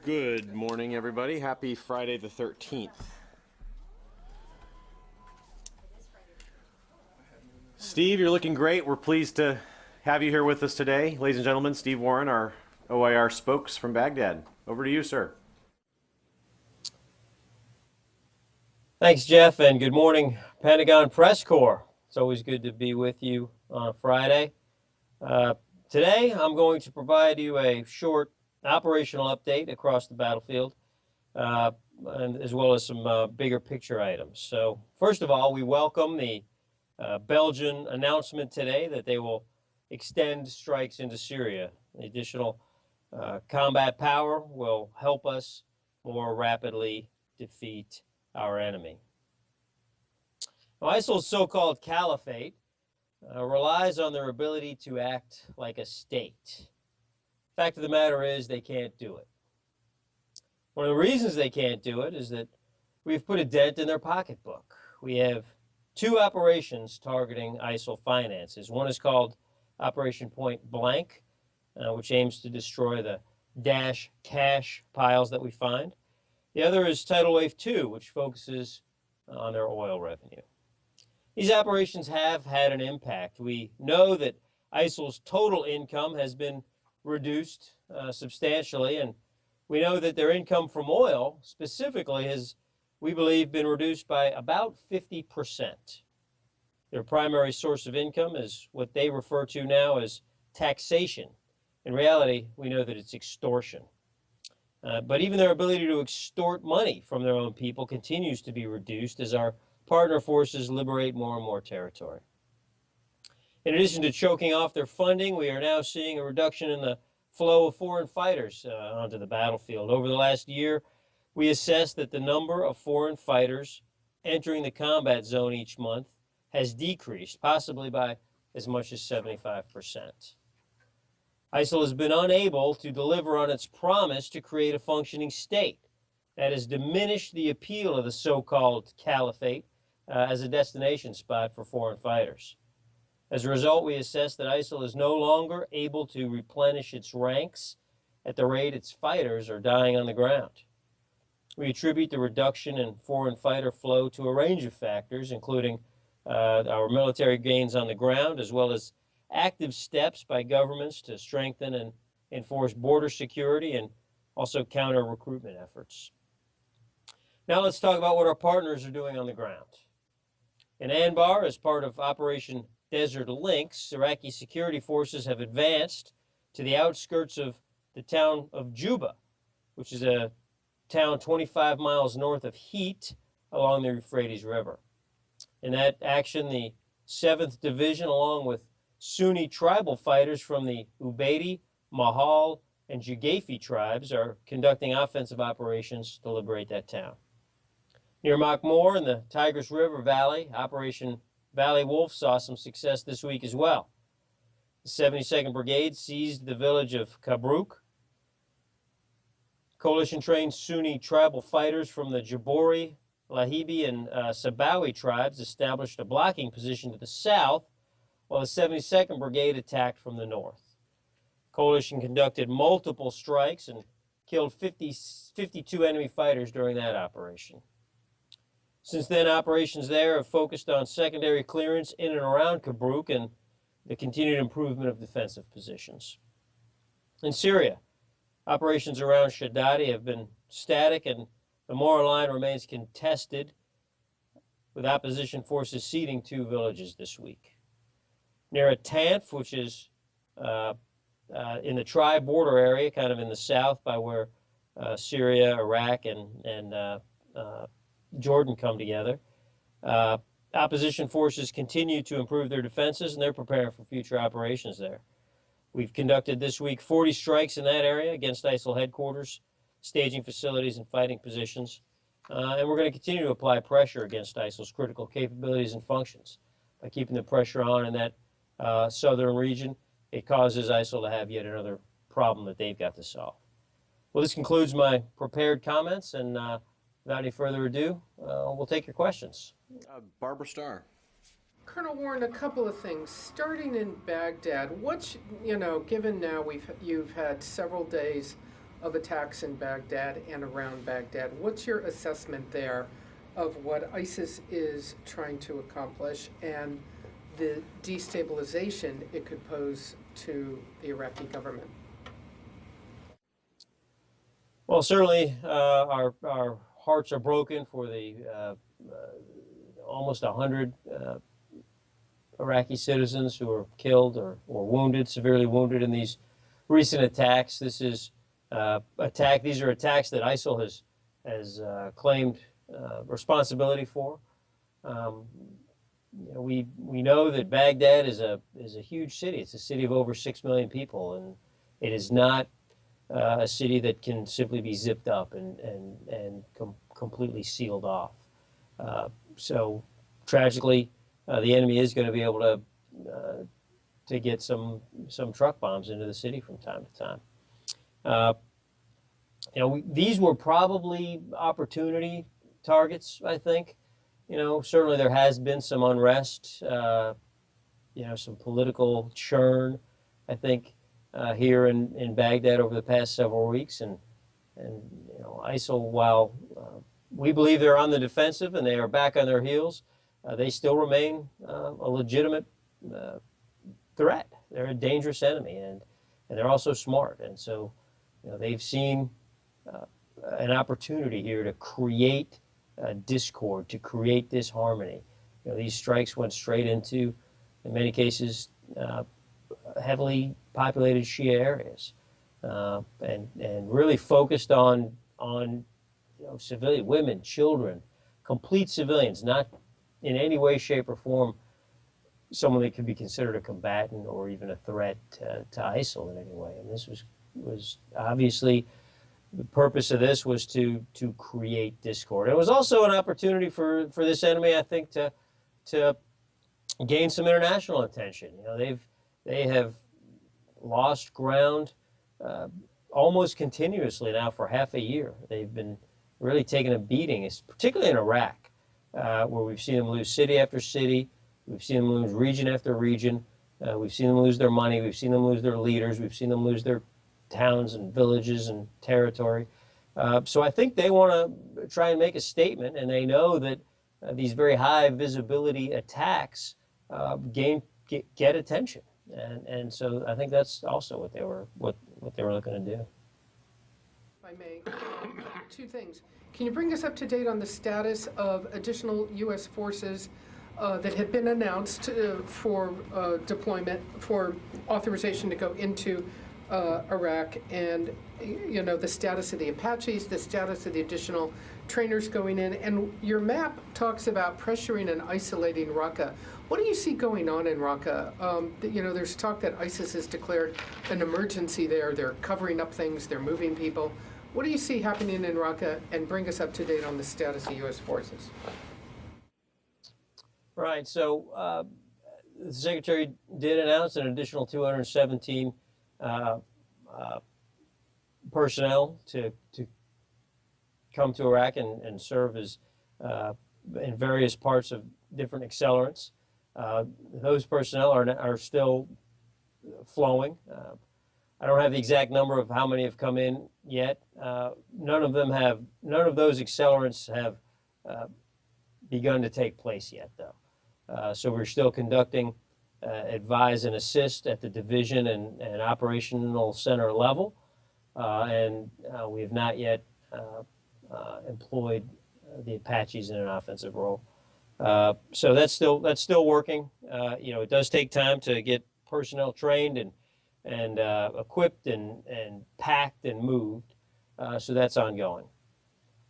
Good morning, everybody. Happy Friday the 13th. Steve, you're looking great. We're pleased to have you here with us today. Ladies and gentlemen, Steve Warren, our OIR spokes from Baghdad. Over to you, sir. Thanks, Jeff, and good morning, Pentagon Press Corps. It's always good to be with you on a Friday. Today, I'm going to provide you a short operational update across the battlefield, and as well as some bigger picture items. So, first of all, we welcome the Belgian announcement today that they will extend strikes into Syria. The additional combat power will help us more rapidly defeat our enemy. Now, ISIL's so-called caliphate relies on their ability to act like a state. Fact of the matter is they can't do it. One of the reasons they can't do it is that we've put a dent in their pocketbook. We have two operations targeting ISIL finances. One is called Operation Point Blank, which aims to destroy the Daesh cash piles that we find. The other is Tidal Wave 2, which focuses on their oil revenue. These operations have had an impact. We know that ISIL's total income has been reduced substantially, and we know that their income from oil specifically has, we believe, been reduced by about 50%. Their primary source of income is what they refer to now as taxation. In reality, we know that it's extortion. But even their ability to extort money from their own people continues to be reduced as our partner forces liberate more and more territory. In addition to choking off their funding, we are now seeing a reduction in the flow of foreign fighters onto the battlefield. Over the last year, we assessed that the number of foreign fighters entering the combat zone each month has decreased, possibly by as much as 75%. ISIL has been unable to deliver on its promise to create a functioning state. That has diminished the appeal of the so-called caliphate as a destination spot for foreign fighters. As a result, we assess that ISIL is no longer able to replenish its ranks at the rate its fighters are dying on the ground. We attribute the reduction in foreign fighter flow to a range of factors, including our military gains on the ground, as well as active steps by governments to strengthen and enforce border security and also counter recruitment efforts. Now let's talk about what our partners are doing on the ground. In Anbar, as part of Operation Desert Lynx, Iraqi security forces have advanced to the outskirts of the town of Juba, which is a town 25 miles north of Heat along the Euphrates River. In that action, the 7th Division, along with Sunni tribal fighters from the Ubaidi, Mahal, and Jughaifi tribes, are conducting offensive operations to liberate that town. Near Makmur in the Tigris River Valley, Operation Valley Wolf saw some success this week as well. The 72nd Brigade seized the village of Kabruk. Coalition-trained Sunni tribal fighters from the Jabori, Lahibi, and Sabawi tribes established a blocking position to the south, while the 72nd Brigade attacked from the north. Coalition conducted multiple strikes and killed 52 enemy fighters during that operation. Since then, operations there have focused on secondary clearance in and around Kabruk and the continued improvement of defensive positions. In Syria, operations around Shaddadi have been static, and the Mora line remains contested, with opposition forces ceding 2 villages this week. Near Tanf, which is in the tri-border area, kind of in the south by where Syria, Iraq, and Jordan come together, opposition forces continue to improve their defenses, and they're preparing for future operations there. We've conducted this week 40 strikes in that area against ISIL headquarters, staging facilities, and fighting positions. And we're going to continue to apply pressure against ISIL's critical capabilities and functions. By keeping the pressure on in that southern region, it causes ISIL to have yet another problem that they've got to solve. Well, this concludes my prepared comments, and without any further ado, we'll take your questions. Barbara Starr. Colonel Warren, a couple of things. Starting in Baghdad, what's, given now you've had several days of attacks in Baghdad and around Baghdad. What's your assessment there of what ISIS is trying to accomplish and the destabilization it could pose to the Iraqi government? Well, certainly our hearts are broken for the almost 100 Iraqi citizens who were killed or wounded, severely wounded in these recent attacks. This is These are attacks that ISIL has claimed responsibility for. We know that Baghdad is a huge city. It's a city of over 6 million people, and it is not a city that can simply be zipped up and completely sealed off. So tragically, the enemy is going to be able to get some truck bombs into the city from time to time. These were probably opportunity targets, I think. Certainly there has been some unrest, some political churn, I think, here in Baghdad over the past several weeks. And ISIL, while we believe they're on the defensive and they are back on their heels, they still remain a legitimate threat. They're a dangerous enemy, and they're also smart. And so, they've seen an opportunity here to create discord, to create disharmony. These strikes went straight into, in many cases, heavily populated Shia areas, and really focused on civilian women, children, complete civilians, not in any way, shape, or form someone that could be considered a combatant or even a threat to ISIL in any way. And this was obviously, the purpose of this was to create discord. It was also an opportunity for this enemy, I think, to gain some international attention. They have lost ground almost continuously now for half a year. They've been really taking a beating, particularly in Iraq, where we've seen them lose city after city. We've seen them lose region after region. We've seen them lose their money. We've seen them lose their leaders. We've seen them lose their towns and villages and territory. So I think they want to try and make a statement, and they know that these very high visibility attacks get attention. And so I think that's also what they were looking to do. If I may, two things. Can you bring us up to date on the status of additional U.S. forces that have been announced for deployment, for authorization to go into Iraq, and the status of the Apaches, the status of the additional trainers going in? And your map talks about pressuring and isolating Raqqa. What do you see going on in Raqqa? There's talk that ISIS has declared an emergency there. They're covering up things. They're moving people. What do you see happening in Raqqa? And bring us up to date on the status of U.S. forces. Right. So the Secretary did announce an additional 217 personnel to come to Iraq and serve as in various parts of different accelerants. Those personnel are still flowing. I don't have the exact number of how many have come in yet. None of those accelerants have begun to take place yet, though. So we're still conducting advise and assist at the division and operational center level, and we have not yet employed the Apaches in an offensive role. So that's still working. It does take time to get personnel trained and equipped and packed and moved. So that's ongoing.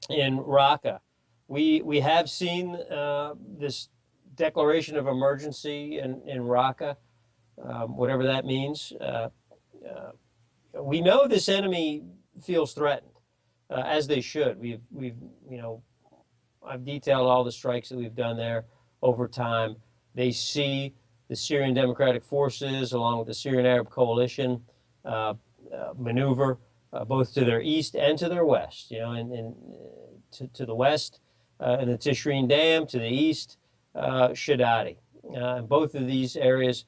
In Raqqa, we have seen this declaration of emergency in Raqqa, whatever that means. We know this enemy feels threatened, as they should. I've detailed all the strikes that we've done there over time. They see the Syrian Democratic Forces, along with the Syrian Arab Coalition, maneuver both to their east and to their west. To the west, in the Tishreen Dam; to the east, Shadadi. Both of these areas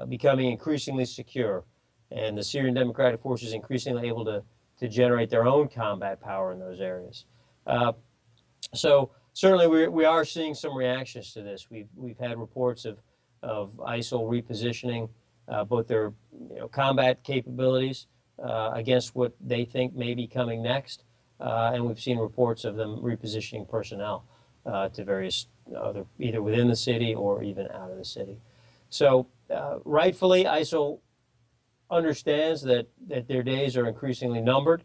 becoming increasingly secure, and the Syrian Democratic Forces increasingly able to to generate their own combat power in those areas. So certainly we are seeing some reactions to this. We've had reports of ISIL repositioning both their combat capabilities against what they think may be coming next, and we've seen reports of them repositioning personnel to various either within the city or even out of the city. So rightfully, ISIL understands that their days are increasingly numbered.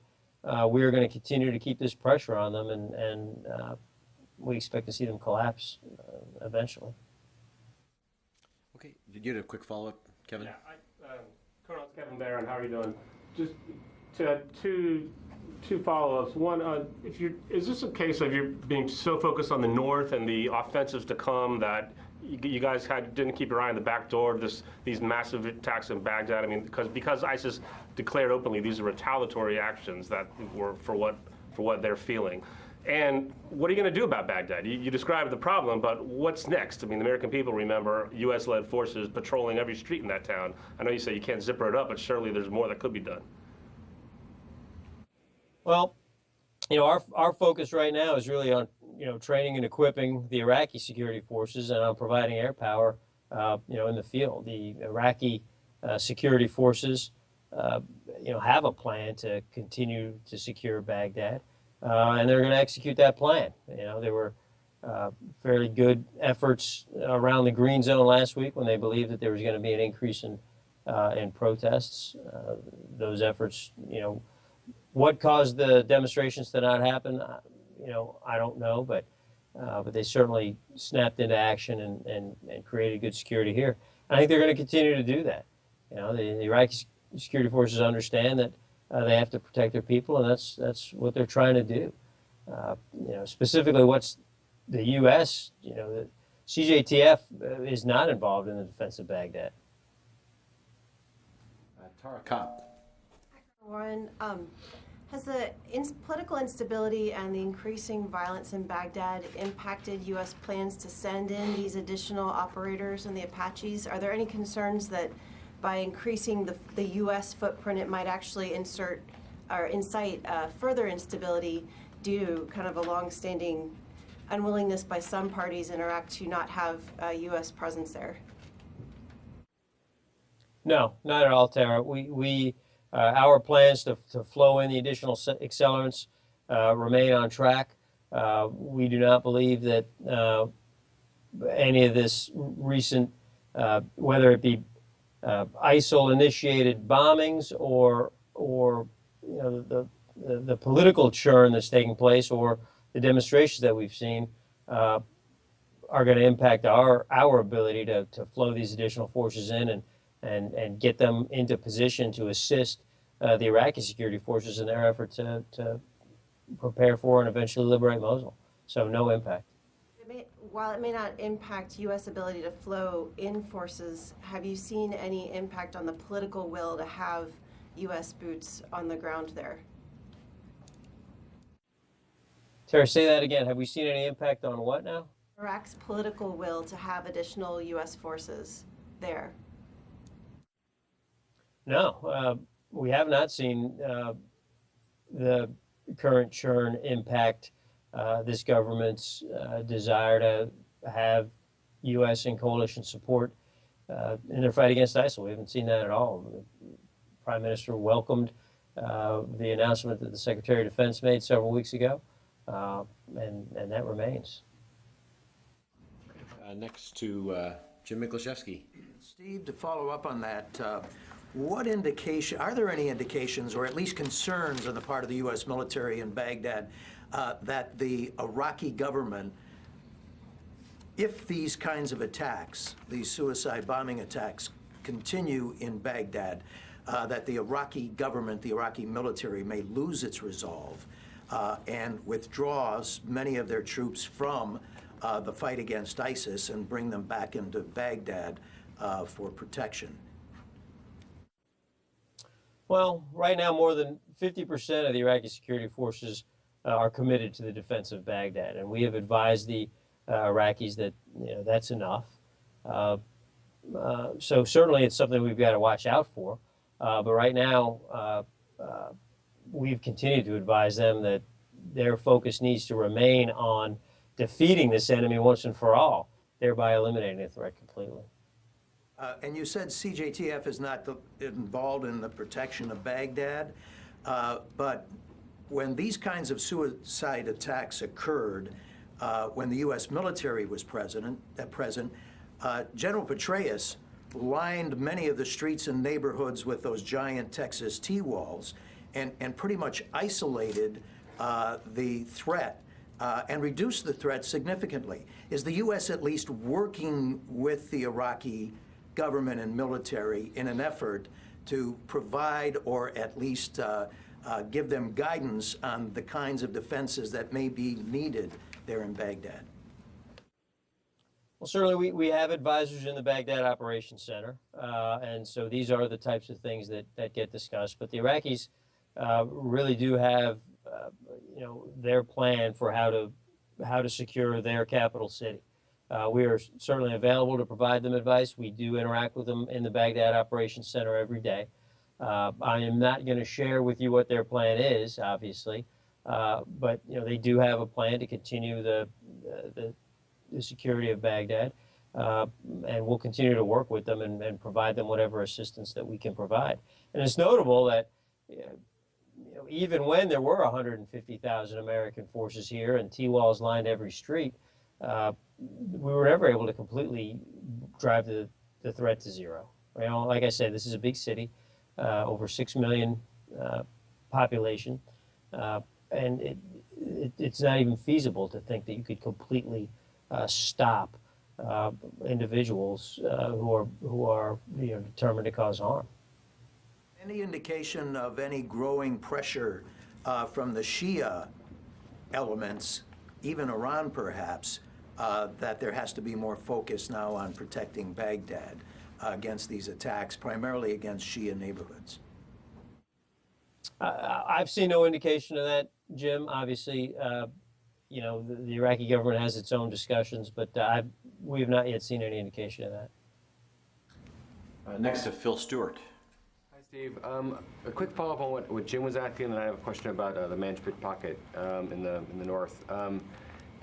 We are going to continue to keep this pressure on them, and we expect to see them collapse eventually. Okay, did you have a quick follow-up, Kevin? Yeah, Colonel Kevin Barron, how are you doing? Just two follow-ups. One, is this a case of you being so focused on the north and the offensives to come that you guys didn't keep your eye on the back door of these massive attacks in Baghdad? I mean, because ISIS declared openly these are retaliatory actions that were for what they're feeling. And what are you going to do about Baghdad? You described the problem, but what's next? I mean, the American people remember U.S.-led forces patrolling every street in that town. I know you say you can't zipper it up, but surely there's more that could be done. Well, our focus right now is really on training and equipping the Iraqi security forces and on providing air power in the field. The Iraqi security forces have a plan to continue to secure Baghdad, and they're going to execute that plan. There were fairly good efforts around the Green Zone last week when they believed that there was going to be an increase in protests. Those efforts, what caused the demonstrations to not happen? I don't know, but they certainly snapped into action and created good security here. And I think they're going to continue to do that. The Iraqi security forces understand that they have to protect their people, and that's what they're trying to do. Specifically, what's the U.S. The CJTF is not involved in the defense of Baghdad. Tara Kopp. Warren, has the political instability and the increasing violence in Baghdad impacted U.S. plans to send in these additional operators and the Apaches? Are there any concerns that by increasing the U.S. footprint, it might actually incite further instability due to kind of a long-standing unwillingness by some parties in Iraq to not have a U.S. presence there? No, not at all, Tara. Our plans to flow in the additional accelerants remain on track. We do not believe that any of this recent, whether it be ISIL-initiated bombings or the political churn that's taking place or the demonstrations that we've seen, are going to impact our ability to flow these additional forces in and get them into position to assist the Iraqi security forces in their effort to prepare for and eventually liberate Mosul. So no impact. While it may not impact U.S. ability to flow in forces, have you seen any impact on the political will to have U.S. boots on the ground there? Tara, say that again. Have we seen any impact on what now? Iraq's political will to have additional U.S. forces there. No, we have not seen the current churn impact this government's desire to have U.S. and coalition support in their fight against ISIL. We haven't seen that at all. The Prime Minister welcomed the announcement that the Secretary of Defense made several weeks ago, and that remains. Next to Jim Miklashevsky. Steve, to follow up on that, are there any indications, or at least concerns on the part of the U.S. military in Baghdad, that the Iraqi government, if these kinds of attacks, these suicide bombing attacks, continue in Baghdad, that the Iraqi government, the Iraqi military, may lose its resolve and withdraws many of their troops from the fight against ISIS and bring them back into Baghdad for protection? Well, right now, more than 50% of the Iraqi security forces are committed to the defense of Baghdad, and we have advised the Iraqis that that's enough. So certainly, it's something we've got to watch out for. But right now, we've continued to advise them that their focus needs to remain on defeating this enemy once and for all, thereby eliminating the threat completely. And you said CJTF is not involved in the protection of Baghdad, but when these kinds of suicide attacks occurred, when the U.S. military was present, General Petraeus lined many of the streets and neighborhoods with those giant Texas T-walls and pretty much isolated the threat and reduced the threat significantly. Is the U.S. at least working with the Iraqi government and military in an effort to provide or at least give them guidance on the kinds of defenses that may be needed there in Baghdad? Well, certainly we have advisors in the Baghdad Operations Center, and so these are the types of things that get discussed. But the Iraqis really do have, their plan for how to secure their capital city. We are certainly available to provide them advice. We do interact with them in the Baghdad Operations Center every day. I am not going to share with you what their plan is, obviously, but they do have a plan to continue the security of Baghdad, and we'll continue to work with them and provide them whatever assistance that we can provide. And it's notable that even when there were 150,000 American forces here and T-walls lined every street, we were never able to completely drive the threat to zero. Like I said, this is a big city, over 6 million population, and it's not even feasible to think that you could completely stop individuals who are determined to cause harm. Any indication of any growing pressure from the Shia elements, even Iran perhaps, that there has to be more focus now on protecting Baghdad against these attacks, primarily against Shia neighborhoods? I've seen no indication of that, Jim. Obviously, the Iraqi government has its own discussions, but we have not yet seen any indication of that. Next to Phil Stewart. Hi, Steve. A quick follow-up on what Jim was asking, and I have a question about the Manbij pocket in the north.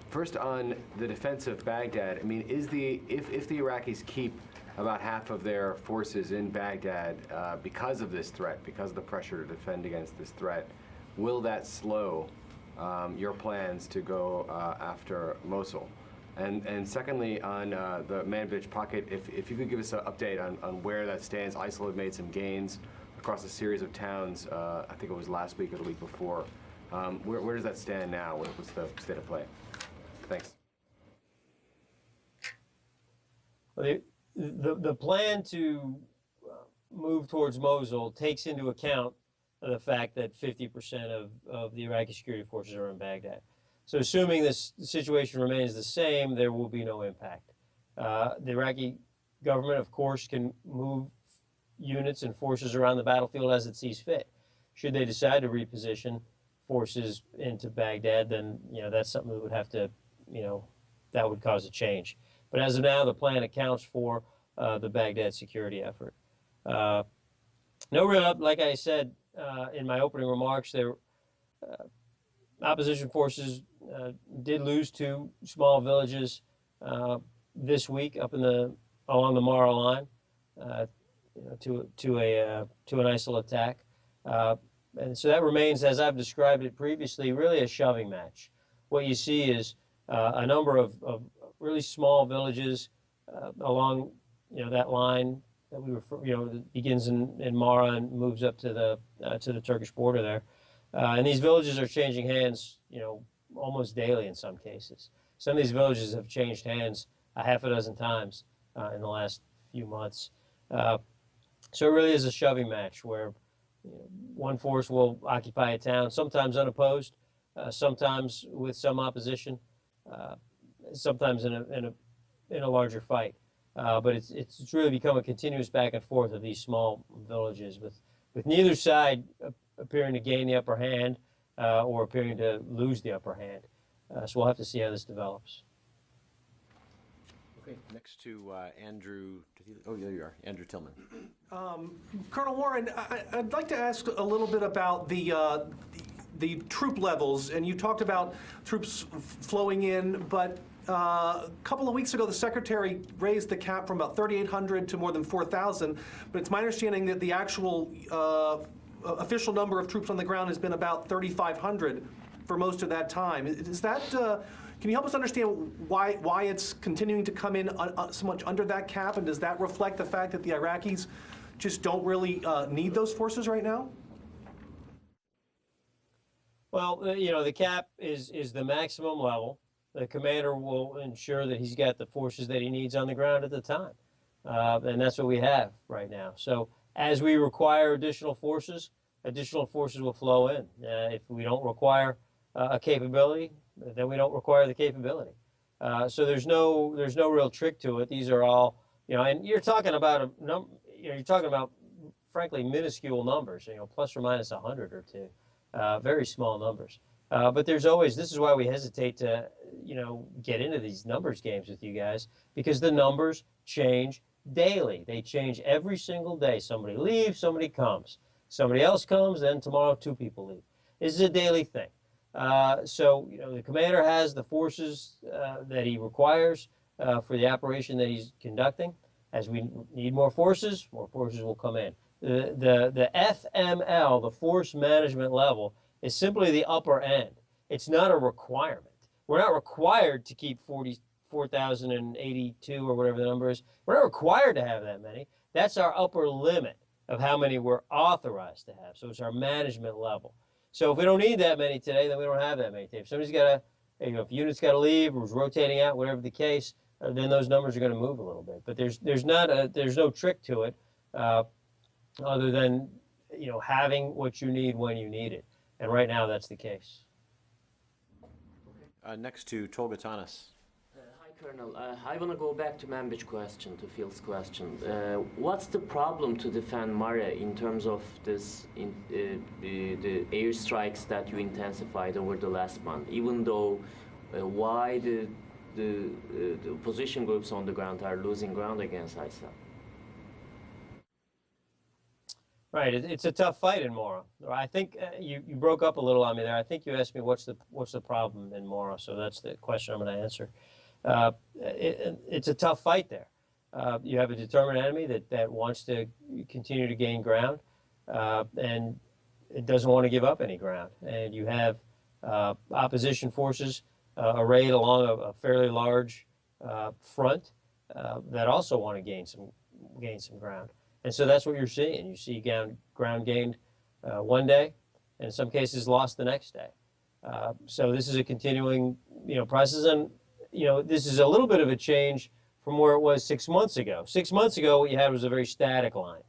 First, on the defense of Baghdad, I mean, if the Iraqis keep about half of their forces in Baghdad because of this threat, because of the pressure to defend against this threat, will that slow your plans to go after Mosul? And secondly, on the Manbij pocket, if you could give us an update on where that stands. ISIL have made some gains across a series of towns, I think it was last week or the week before. Where does that stand now? What's the state of play? Thanks. Well, the plan to move towards Mosul takes into account the fact that 50% of the Iraqi security forces are in Baghdad. So assuming this situation remains the same, there will be no impact. The Iraqi government, of course, can move units and forces around the battlefield as it sees fit. Should they decide to reposition forces into Baghdad, then that's something that would have to, that would cause a change. But as of now, the plan accounts for the Baghdad security effort. No real, like I said in my opening remarks, there opposition forces did lose 2 small villages this week up along the Mara line to an ISIL attack, and so that remains, as I've described it previously, really a shoving match. What you see is a number of really small villages along that line that we refer, that begins in Mara and moves up to the Turkish border there, and these villages are changing hands, almost daily in some cases. Some of these villages have changed hands a half a dozen times in the last few months. So it really is a shoving match where one force will occupy a town, sometimes unopposed, sometimes with some opposition, sometimes in a larger fight. But it's really become a continuous back and forth of these small villages, with neither side appearing to gain the upper hand or appearing to lose the upper hand. So we'll have to see how this develops. Okay, next to Andrew. Oh, there you are, Andrew Tillman. Colonel Warren, I'd like to ask a little bit about the troop levels, and you talked about troops flowing in, but a couple of weeks ago, the Secretary raised the cap from about 3,800 to more than 4,000, but it's my understanding that the actual official number of troops on the ground has been about 3,500 for most of that time. Is that, can you help us understand why it's continuing to come in so much under that cap, and does that reflect the fact that the Iraqis just don't really need those forces right now? Well, you know, the cap is the maximum level. The commander will ensure that he's got the forces that he needs on the ground at the time. And that's what we have right now. So as we require additional forces will flow in. If we don't require a capability, then we don't require the capability. So there's no real trick to it. These are all, you know, and you're talking about you're talking about, frankly, minuscule numbers, you know, plus or minus 100 or two, very small numbers. But there's always, this is why we hesitate to, you know, get into these numbers games with you guys, because the numbers change daily. They change every single day. Somebody leaves, somebody comes. Somebody else comes, then tomorrow 2 people leave. This is a daily thing. So, you know, the commander has the forces that he requires for the operation that he's conducting. As we need more forces will come in. The FML, the force management level, is simply the upper end. It's not a requirement. We're not required to keep 44,082 or whatever the number is. We're not required to have that many. That's our upper limit of how many we're authorized to have. So it's our management level. So if we don't need that many today, then we don't have that many today. If somebody's got to, you know, if units got to leave or is rotating out, whatever the case, then those numbers are going to move a little bit. But there's no trick to it, other than, you know, having what you need when you need it. And right now, that's the case. Next to Tolga Tanis. Hi, Colonel. I want to go back to Manbij's question, to Phil's question. What's the problem to defend Mare in terms of this, the airstrikes that you intensified over the last month? Even though, why the opposition groups on the ground are losing ground against ISIL? Right, it's a tough fight in Mora. I think you broke up a little on me there. I think you asked me what's the problem in Mora, so that's the question I'm going to answer. It's a tough fight there. You have a determined enemy that wants to continue to gain ground, and it doesn't want to give up any ground. And you have opposition forces arrayed along a fairly large front that also want to gain some ground. And so that's what you're seeing. You see ground gained one day, and in some cases lost the next day. So this is a continuing, you know, process, and you know, this is a little bit of a change from where it was 6 months ago. 6 months ago, what you had was a very static line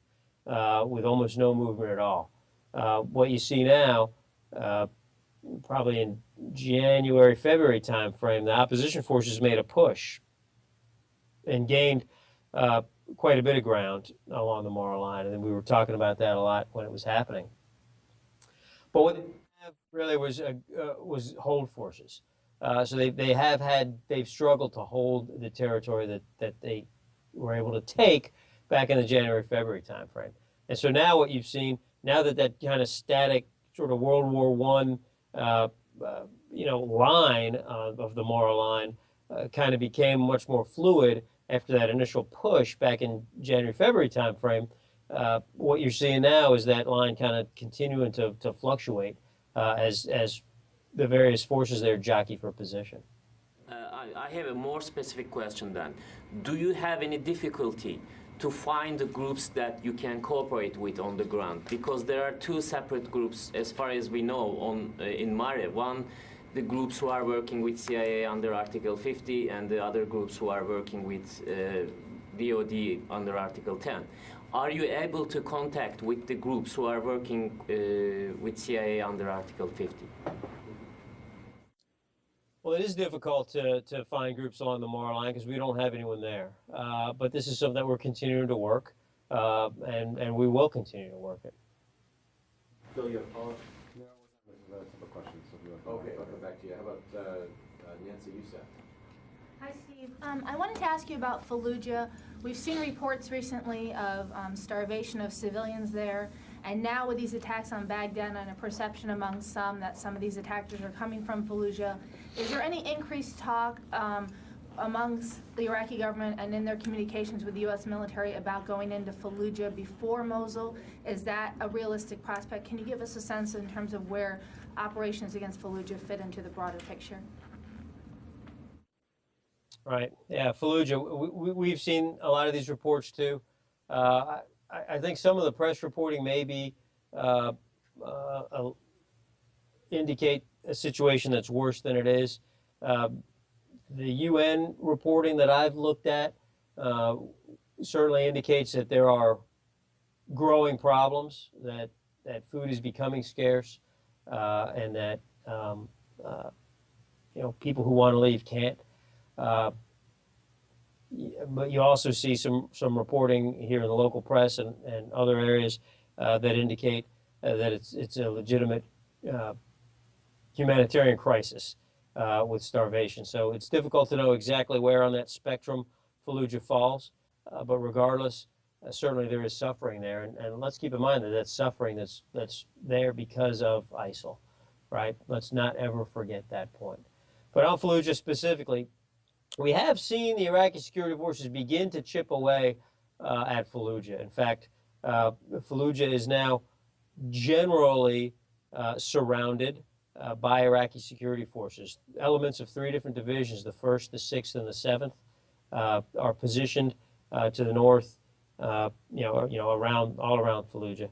with almost no movement at all. What you see now, probably in January, February timeframe, the opposition forces made a push and gained quite a bit of ground along the Mora line, and we were talking about that a lot when it was happening. But what they have really was hold forces. So they've struggled to hold the territory that they were able to take back in the January-February timeframe. And so now what you've seen, now that kind of static sort of World War I, you know, line of the Mora line kind of became much more fluid after that initial push back in January-February timeframe. What you're seeing now is that line kind of continuing to fluctuate as the various forces there jockey for position. I have a more specific question then. Do you have any difficulty to find the groups that you can cooperate with on the ground? Because there are 2 separate groups, as far as we know, in Mare. One, the groups who are working with CIA under Article 50, and the other groups who are working with DOD under Article 10. Are you able to contact with the groups who are working with CIA under Article 50? Well, it is difficult to find groups along the Mora line because we don't have anyone there. But this is something that we're continuing to work, and we will continue to work it. Phil, you have a follow-up? No, that's a questions. So okay, I'll come back to you. How about Nancy Youssef? Hi, Steve. I wanted to ask you about Fallujah. We've seen reports recently of starvation of civilians there, and now with these attacks on Baghdad and a perception among some that some of these attackers are coming from Fallujah, is there any increased talk amongst the Iraqi government and in their communications with the U.S. military about going into Fallujah before Mosul? Is that a realistic prospect? Can you give us a sense in terms of where operations against Fallujah fit into the broader picture? Right. Yeah, Fallujah. We've seen a lot of these reports too. I think some of the press reporting maybe indicate a situation that's worse than it is. The UN reporting that I've looked at certainly indicates that there are growing problems, that food is becoming scarce, and that people who want to leave can't. But you also see some reporting here in the local press and other areas that indicate that it's a legitimate humanitarian crisis with starvation. So it's difficult to know exactly where on that spectrum Fallujah falls, but regardless, certainly there is suffering there. And let's keep in mind that that's suffering that's there because of ISIL, right? Let's not ever forget that point. But on Fallujah specifically, we have seen the Iraqi security forces begin to chip away at Fallujah. In fact, Fallujah is now generally surrounded by Iraqi security forces. Elements of 3 different divisions, the 1st, the 6th, and the 7th, are positioned to the north, all around Fallujah.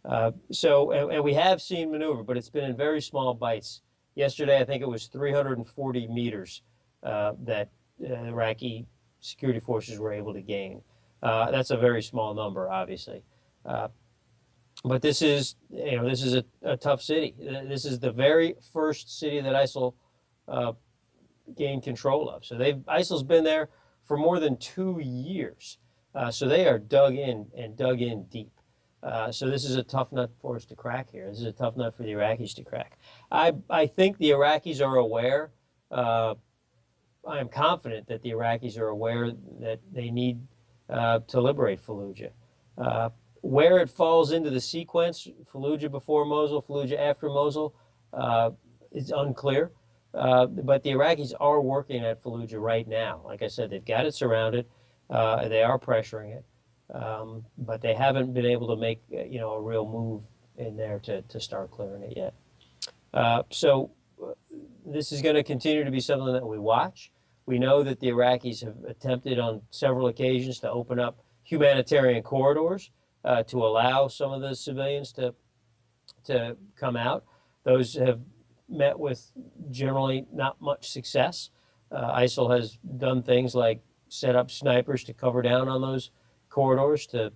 And we have seen maneuver, but it's been in very small bites. Yesterday, I think it was 340 meters that Iraqi security forces were able to gain. That's a very small number, obviously. But this is a tough city. This is the very first city that ISIL gained control of. So ISIL's been there for more than 2 years. So they are dug in deep. So this is a tough nut for us to crack here. This is a tough nut for the Iraqis to crack. I think the Iraqis are aware. I am confident that the Iraqis are aware that they need to liberate Fallujah. Where it falls into the sequence, Fallujah before Mosul, Fallujah after Mosul, is unclear. But the Iraqis are working at Fallujah right now. Like I said, they've got it surrounded. They are pressuring it. But they haven't been able to make a real move in there to start clearing it yet. So this is going to continue to be something that we watch. We know that the Iraqis have attempted on several occasions to open up humanitarian corridors to allow some of the civilians to come out. Those have met with generally not much success. ISIL has done things like set up snipers to cover down on those corridors to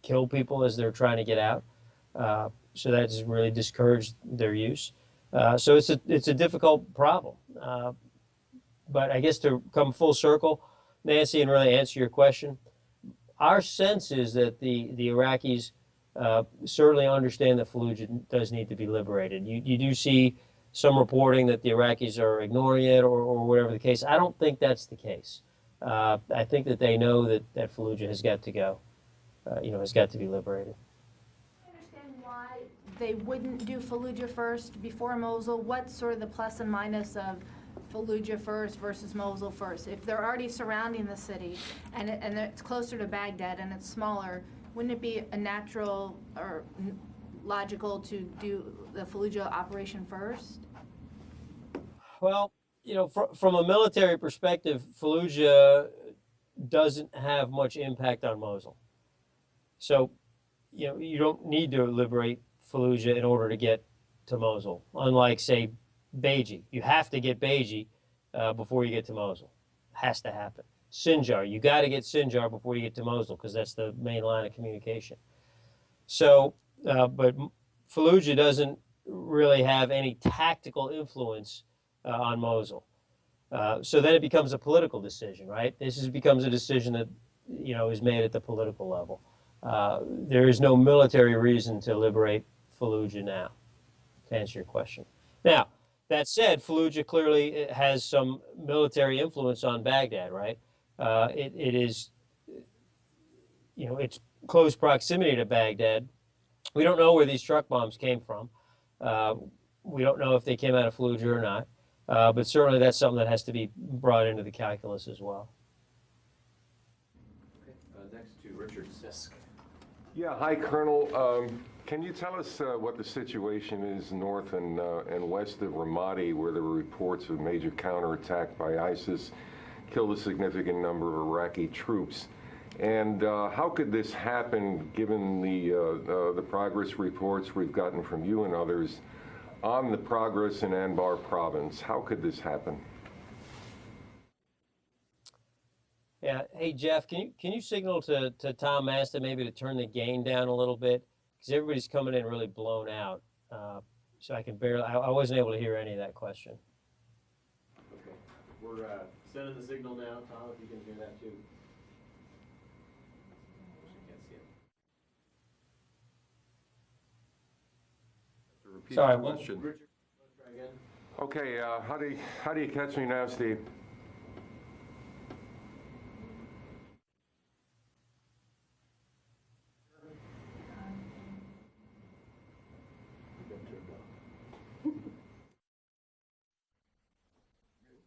kill people as they're trying to get out. So that's really discouraged their use. So it's a difficult problem. But I guess to come full circle, Nancy, and really answer your question, our sense is that the Iraqis certainly understand that Fallujah does need to be liberated. You do see some reporting that the Iraqis are ignoring it or whatever the case. I don't think that's the case. I think that they know that Fallujah has got to go, has got to be liberated. I understand why they wouldn't do Fallujah first before Mosul. What's sort of the plus and minus of Fallujah first versus Mosul first? If they're already surrounding the city and it's closer to Baghdad and it's smaller, wouldn't it be a natural or logical to do the Fallujah operation first? Well, from a military perspective, Fallujah doesn't have much impact on Mosul. So, you don't need to liberate Fallujah in order to get to Mosul. Unlike, say, Beiji. You have to get Beiji before you get to Mosul. Has to happen. Sinjar. You got to get Sinjar before you get to Mosul because that's the main line of communication. So, but Fallujah doesn't really have any tactical influence on Mosul. So then it becomes a political decision, right? Becomes a decision that, is made at the political level. There is no military reason to liberate Fallujah now, to answer your question. Now, That said, Fallujah clearly has some military influence on Baghdad, right? It is, it's close proximity to Baghdad. We don't know where these truck bombs came from. We don't know if they came out of Fallujah or not. But certainly that's something that has to be brought into the calculus as well. Next to Richard Sisk. Yeah, hi, Colonel. Can you tell us what the situation is north and west of Ramadi, where there were reports of major counterattack by ISIS, killed a significant number of Iraqi troops? And how could this happen, given the progress reports we've gotten from you and others on the progress in Anbar province? How could this happen? Yeah. Hey, Jeff, can you signal to Tom Maston maybe to turn the gain down a little bit? Because everybody's coming in really blown out. So I can barely, I wasn't able to hear any of that question. Okay. We're sending the signal now, Tom, if you can hear that too. Sorry, Question. Richard, try again. Okay, how do you catch me now, Steve?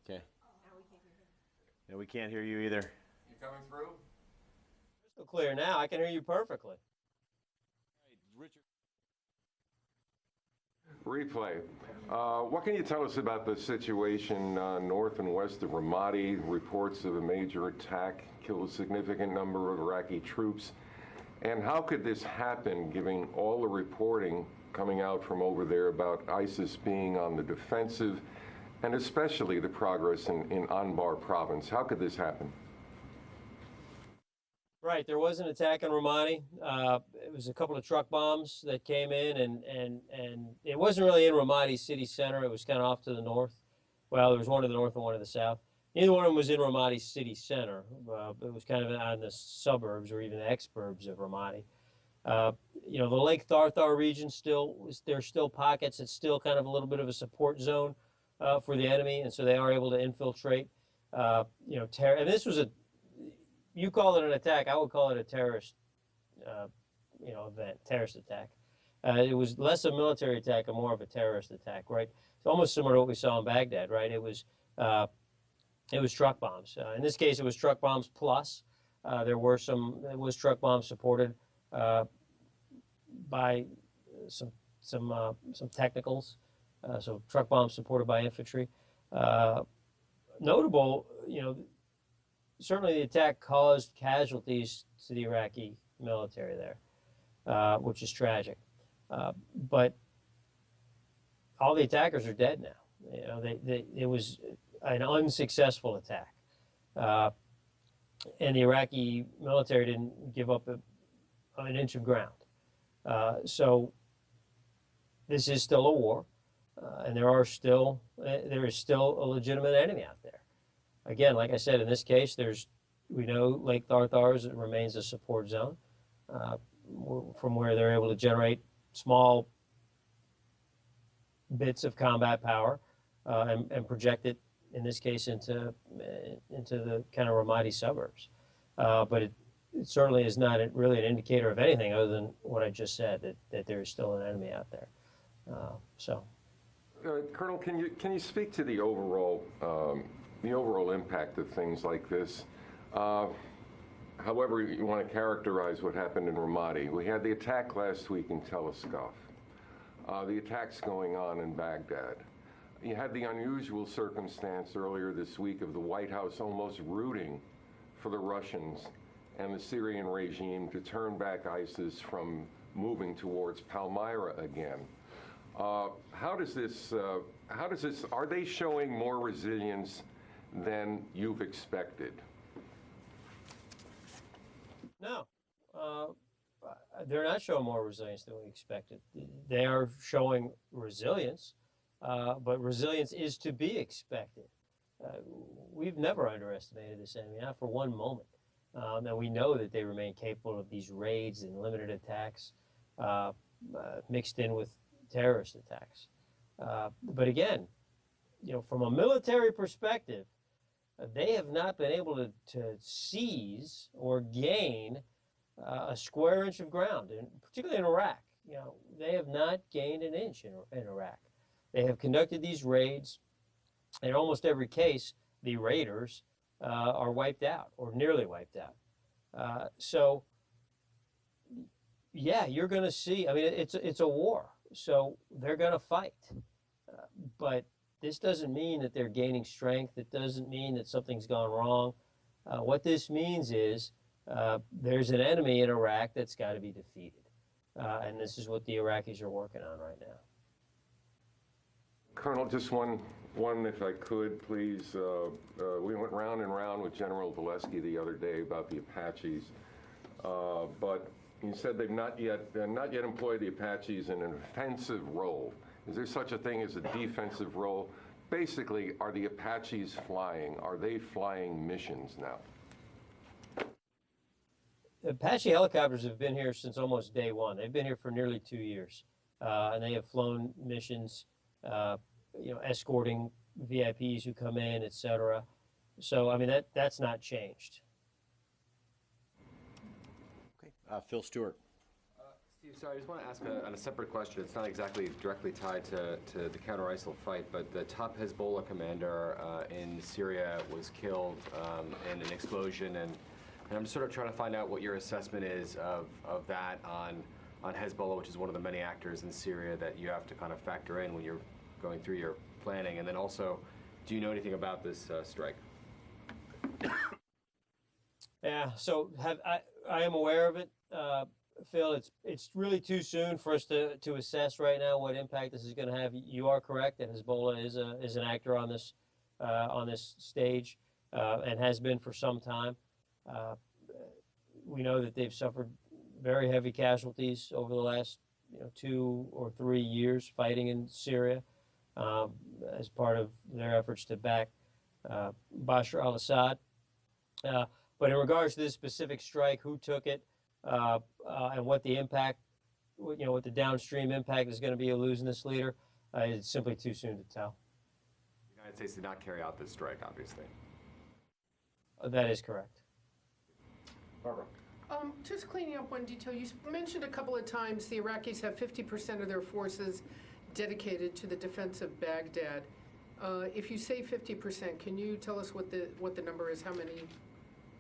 Okay. No, we can't hear you either. You coming through? Crystal clear now. I can hear you perfectly. Richard. Replay. What can you tell us about the situation north and west of Ramadi? Reports of a major attack killed a significant number of Iraqi troops. And how could this happen, given all the reporting coming out from over there about ISIS being on the defensive, and especially the progress in Anbar province? How could this happen? Right, there was an attack on Ramadi. It was a couple of truck bombs that came in, and it wasn't really in Ramadi city center. It was kind of off to the north. Well, there was one to the north and one to the south. Neither one of them was in Ramadi city center. It was kind of out in the suburbs or even the exurbs of Ramadi. The Lake Tharthar region there's still pockets. It's still kind of a little bit of a support zone for the enemy, and so they are able to infiltrate. And this was you call it an attack, I would call it a terrorist, terrorist attack. It was less a military attack and more of a terrorist attack, right? It's almost similar to what we saw in Baghdad, right? It was truck bombs. In this case, it was truck bombs plus. It was truck bombs supported by some technicals. So truck bombs supported by infantry. Notable, certainly the attack caused casualties to the Iraqi military there, which is tragic. But all the attackers are dead now. It was an unsuccessful attack. And the Iraqi military didn't give up an inch of ground. So this is still a war, and there is still a legitimate enemy out there. Again, like I said, in this case, we know Lake Tharthar remains a support zone from where they're able to generate small bits of combat power and project it, in this case, into the kind of Ramadi suburbs. But it certainly is not really an indicator of anything other than what I just said, that there is still an enemy out there. Colonel, can you speak to the overall impact of things like this? However you want to characterize what happened in Ramadi. We had the attack last week in Teleskov. The attacks going on in Baghdad. You had the unusual circumstance earlier this week of the White House almost rooting for the Russians and the Syrian regime to turn back ISIS from moving towards Palmyra again. How does this, are they showing more resilience than you've expected? No, they're not showing more resilience than we expected. They are showing resilience, but resilience is to be expected. We've never underestimated this enemy, not for one moment. And we know that they remain capable of these raids and limited attacks mixed in with terrorist attacks. But again, from a military perspective, they have not been able to seize or gain a square inch of ground, and particularly in Iraq. They have not gained an inch in Iraq. They have conducted these raids. In almost every case, the raiders are wiped out or nearly wiped out. So, yeah, you're going to see. I mean, it's a war, so they're going to fight. But this doesn't mean that they're gaining strength. It doesn't mean that something's gone wrong. What this means is there's an enemy in Iraq that's got to be defeated. And this is what the Iraqis are working on right now. Colonel, just one, if I could, please. We went round and round with General Valesky the other day about the Apaches, but he said they've not yet employed the Apaches in an offensive role. Is there such a thing as a defensive role? Basically, are the Apaches flying? Are they flying missions now? Apache helicopters have been here since almost day one. They've been here for nearly 2 years, and they have flown missions, escorting VIPs who come in, etc. So, I mean, that's not changed. Okay, Phil Stewart. Steve, sorry, I just want to ask on a separate question. It's not exactly directly tied to the counter-ISIL fight, but the top Hezbollah commander in Syria was killed in an explosion, and I'm just sort of trying to find out what your assessment is of that on Hezbollah, which is one of the many actors in Syria that you have to kind of factor in when you're going through your planning. And then also, do you know anything about this strike? Yeah, so I am aware of it, Phil. It's really too soon for us to assess right now what impact this is going to have. You are correct that Hezbollah is an actor on this stage and has been for some time. We know that they've suffered very heavy casualties over the last 2 or 3 years fighting in Syria as part of their efforts to back Bashar al-Assad. But in regards to this specific strike, who took it and what the impact, what the downstream impact is going to be of losing this leader, it's simply too soon to tell. The United States did not carry out this strike, obviously. That is correct. Barbara. Just cleaning up one detail. You mentioned a couple of times the Iraqis have 50% of their forces dedicated to the defense of Baghdad. If you say 50%, can you tell us what the number is? How many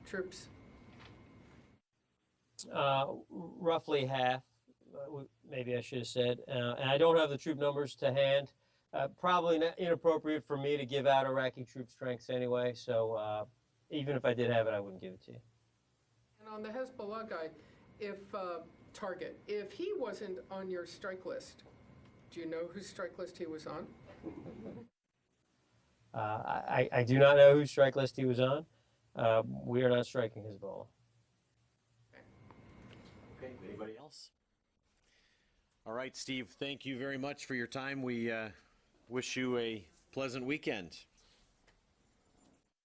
troops? Roughly half, maybe I should have said. And I don't have the troop numbers to hand. Probably not inappropriate for me to give out Iraqi troop strengths anyway. So even if I did have it, I wouldn't give it to you. And on the Hezbollah guy, target, if he wasn't on your strike list, do you know whose strike list he was on? I do not know whose strike list he was on. We are not striking Hezbollah. Okay, anybody else? All right, Steve, thank you very much for your time. We wish you a pleasant weekend.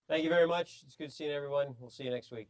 Thank you very much. It's good seeing everyone. We'll see you next week.